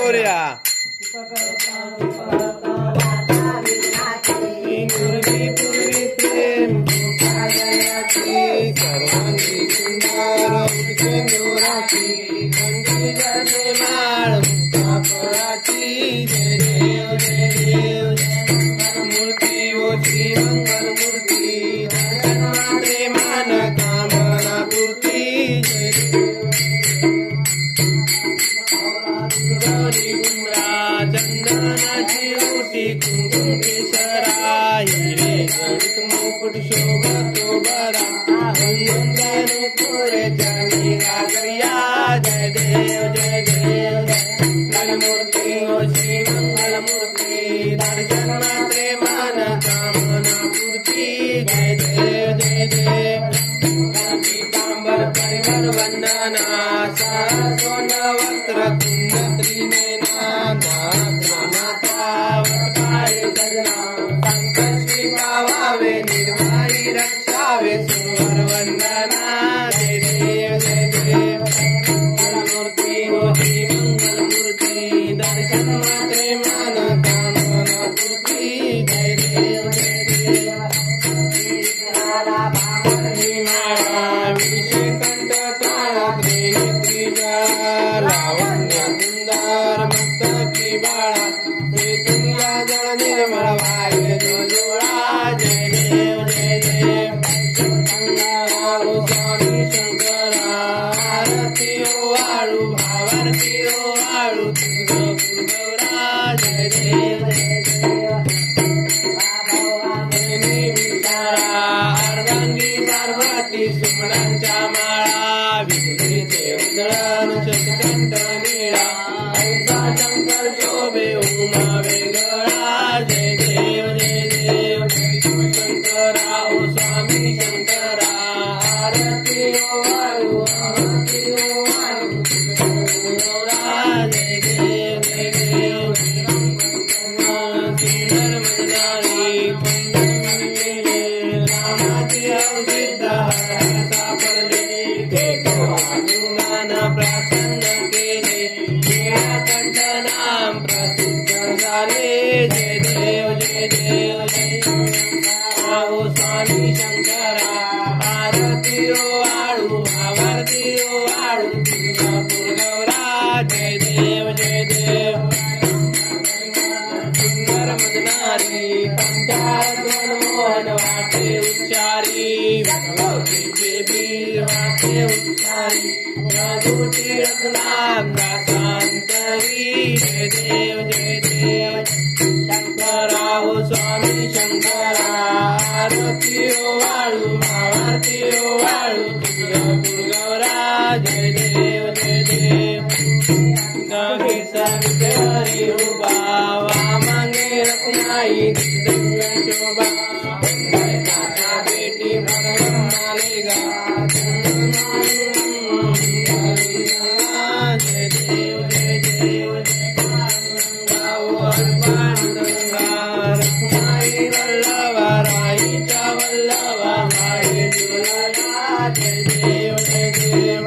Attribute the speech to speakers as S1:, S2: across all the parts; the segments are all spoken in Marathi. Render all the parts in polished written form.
S1: मोरया पूर्वी पूर्वी प्रेम सर्वांगी सुंदर उदकेंदुराची कंठी जडे माळ मुक्ताफळाची जय देव जय देव मूर्ती ओची मंगल मूर्ती प्रेमान कामना पूर्ती जय गौरी गुमरा चंदनाची ओटी कुंकुम केशरा हिरे गणित मुकुट शोभतो बरा वंदन पुरे जानी गागरिया जय देव जय देव मूर्ती ओची मंगल मूर्ती दर्शन मात्रे मान कामना पूर्ती जय देव जय देव पीतांबर परिवार वंदना सोन वस्त्र कुंद त्रिनयना माता वटपाळे सजना संकष्टी पावावे निर्वाही रक्षावे सुवर वंदना जय देव जय देव मूर्ती होती मंगल मूर्ती दर्शन मात्रे मान कामना पूर्ती जय देव जय देव विषयकंठ काळा त्रिनेत्री जळा लावण्य सुंदर मस्तकी बाळा तुला जळ निर्मळ वाय जोडा जय देव जय देव स्वामी शंकरा आरती वाळू भावारती वाळू तुझगौरा जय देव जय अर्धांगी पार्वती सुमणांच्या माळा विजलीचे उदळण शतकंठ निळा ऐसा शंकर शोभे उमा वेगळा जय देव जय देव शंकरा ओ स्वामी शंकरा आरती वाळू आरती वाळू गौरा जय देव जय देव नर्मदारी रामाची अवसिद्ध सापडले ते प्रसन्न केले नीळकंठ नाम प्रसिद्ध झाले जय देव जय देव जय ओ स्वामी शंकरा आरती वाळू आवर्ती वाळू तुळजापूर गौरा जय देव जय देव सुंदर मदनारी पंचारत्न मोहन वाटे उच्चारी भगवतीचे बीर वाटे उच्चारी जादूची रत्नांगा सांतरी जय देव जय देव शंकरा ओ स्वामी शंकरा आरती वाळू आरती वाळू तुळजापूर गौरा जय देव जय देव गवी संकेरी उभा वामांगे रत्नाई दिव्य शोभा काका बेटी भगवान मालेगा जय देव जय देव पांडुरंगा रत्नाई वल्लभा राईचा वल्लभा माई जुळला जय देव जय देव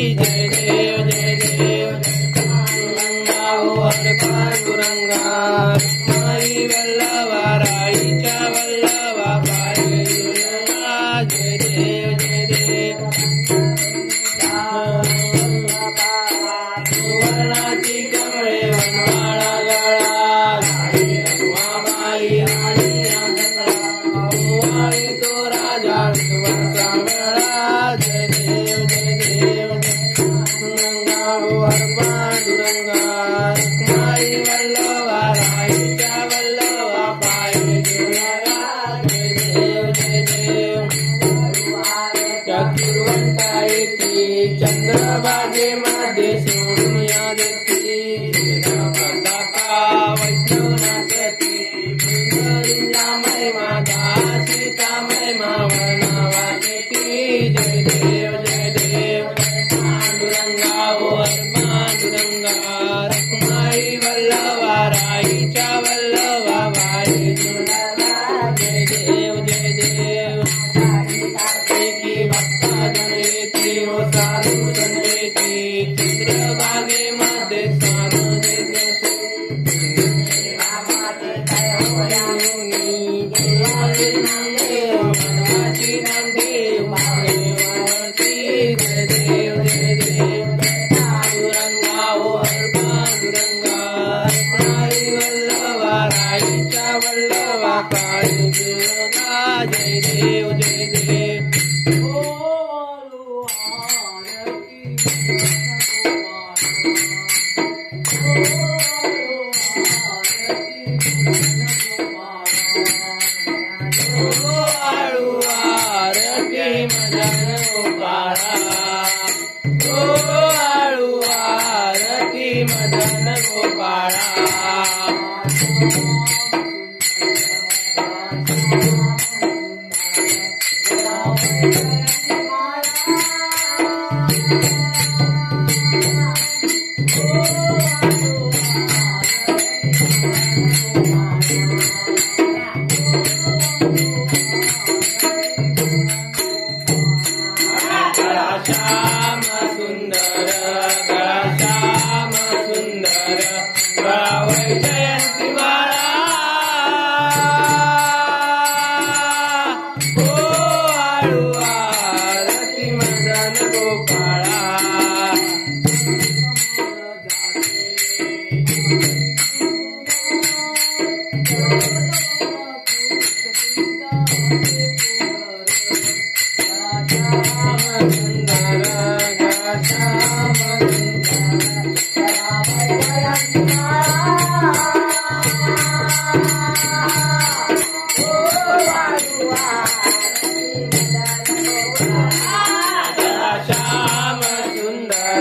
S1: जय देव जय देव पांडुरंगा माई वल्लभा राईच्या वल्लभा पाय जुळला जय देव जय देव सुवर्णाची कमळे वनमाळा गळा रमाबाई आणि तो राजा सांगळा जय देव जय देव पांडुरंगा माई वल्लभा राईच्या वल्लभा पाय जुळला जय देव जय देव चतुर्वंता येती चंद्रभागेमध्ये सोडून या देती वैष्णवनाथी महिमा दासिका महिमा वर्णावा देती जय देव पांडुरंगा ओ पांडुरंगा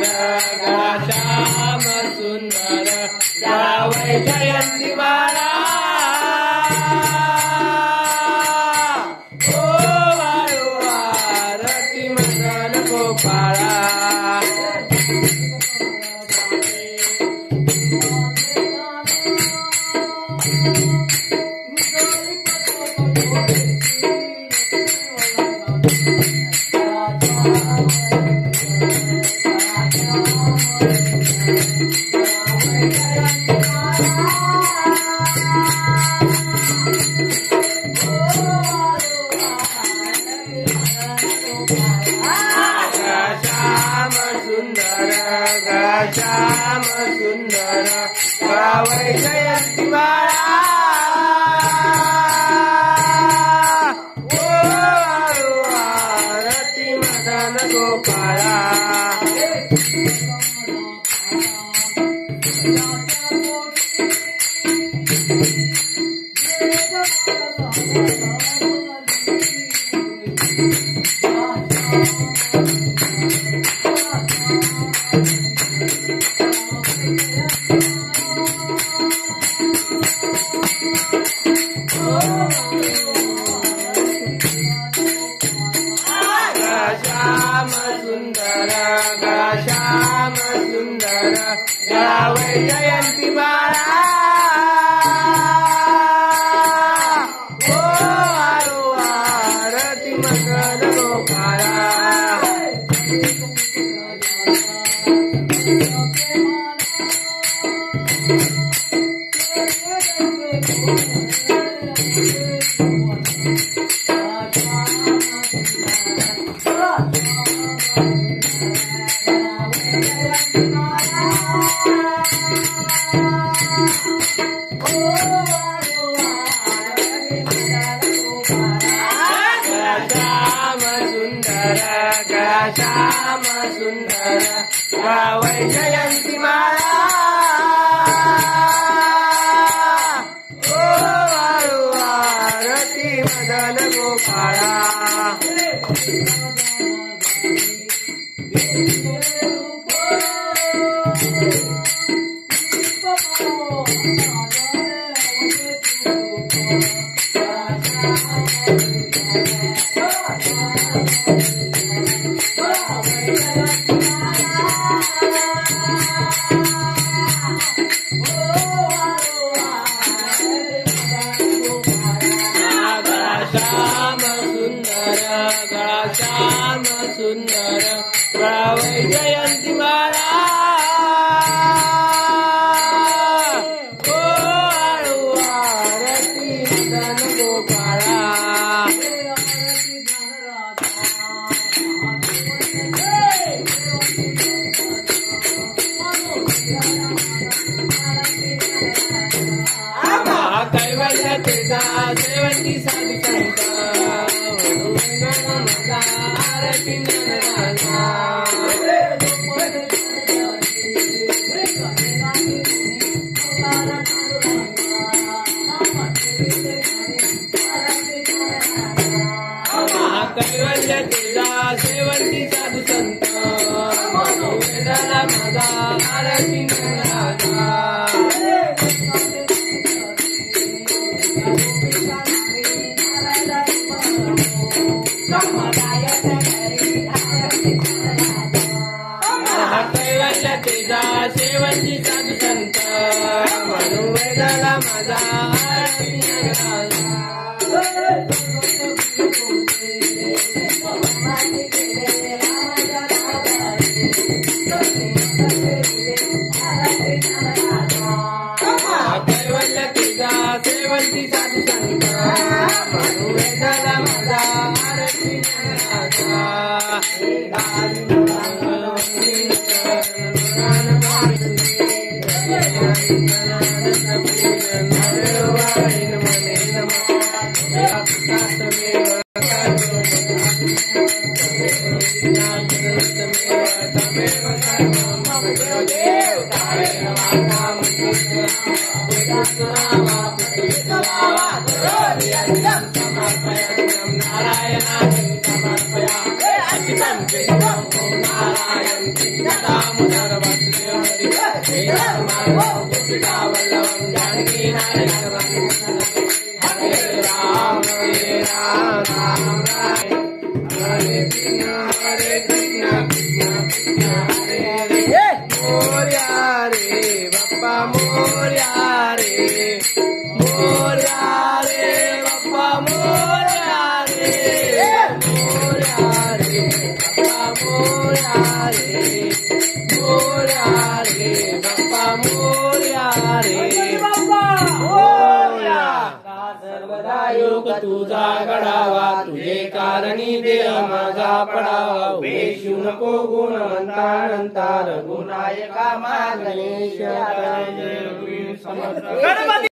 S1: गळा श्याम सुंदर गळा वैजयंती माळा ओ आरती मदन गोपाळा श्याम सुंदर गळा वैजयंती माळा ओ आरती मदन गोपाळा श्याम सुंदर गळा श्याम सुंदर गळा वैजयंती माळा ओ आरती मदन गोपाळा श्याम सुंदर गळा वैजयंती माळा ओ आरती मदन गोपाळा श्याम सुंदर गळा श्याम सुंदर गळा वैजयंती माळा ओ आरती मदन गोपाळा कैवल्य तुझा सेवंती साधू संत आरती नंदना कैवल्य तुझा सेवंती साधू संत वेदाला माझा आरती नंदना कैवल्य तुझा सेवंती साधू संत म्हणून वेदाला माझा आरती नंदना कैवल्य तुझा सेवंती साधू संत म्हणून वेदाला माझा आरती नंदना नारायण रे बाप्पा मोरया रे मोरया रे बाप्पा मोरया रे मोरया रे बाप्पा मोरया रे मोरया रे बाप्पा मोरया रे मोरया सर्वदा योग तुझा घडावा तुझे कारणी देह माझा पडावा वेशू नको गुणवंता नंता रघुनायका मा गणेश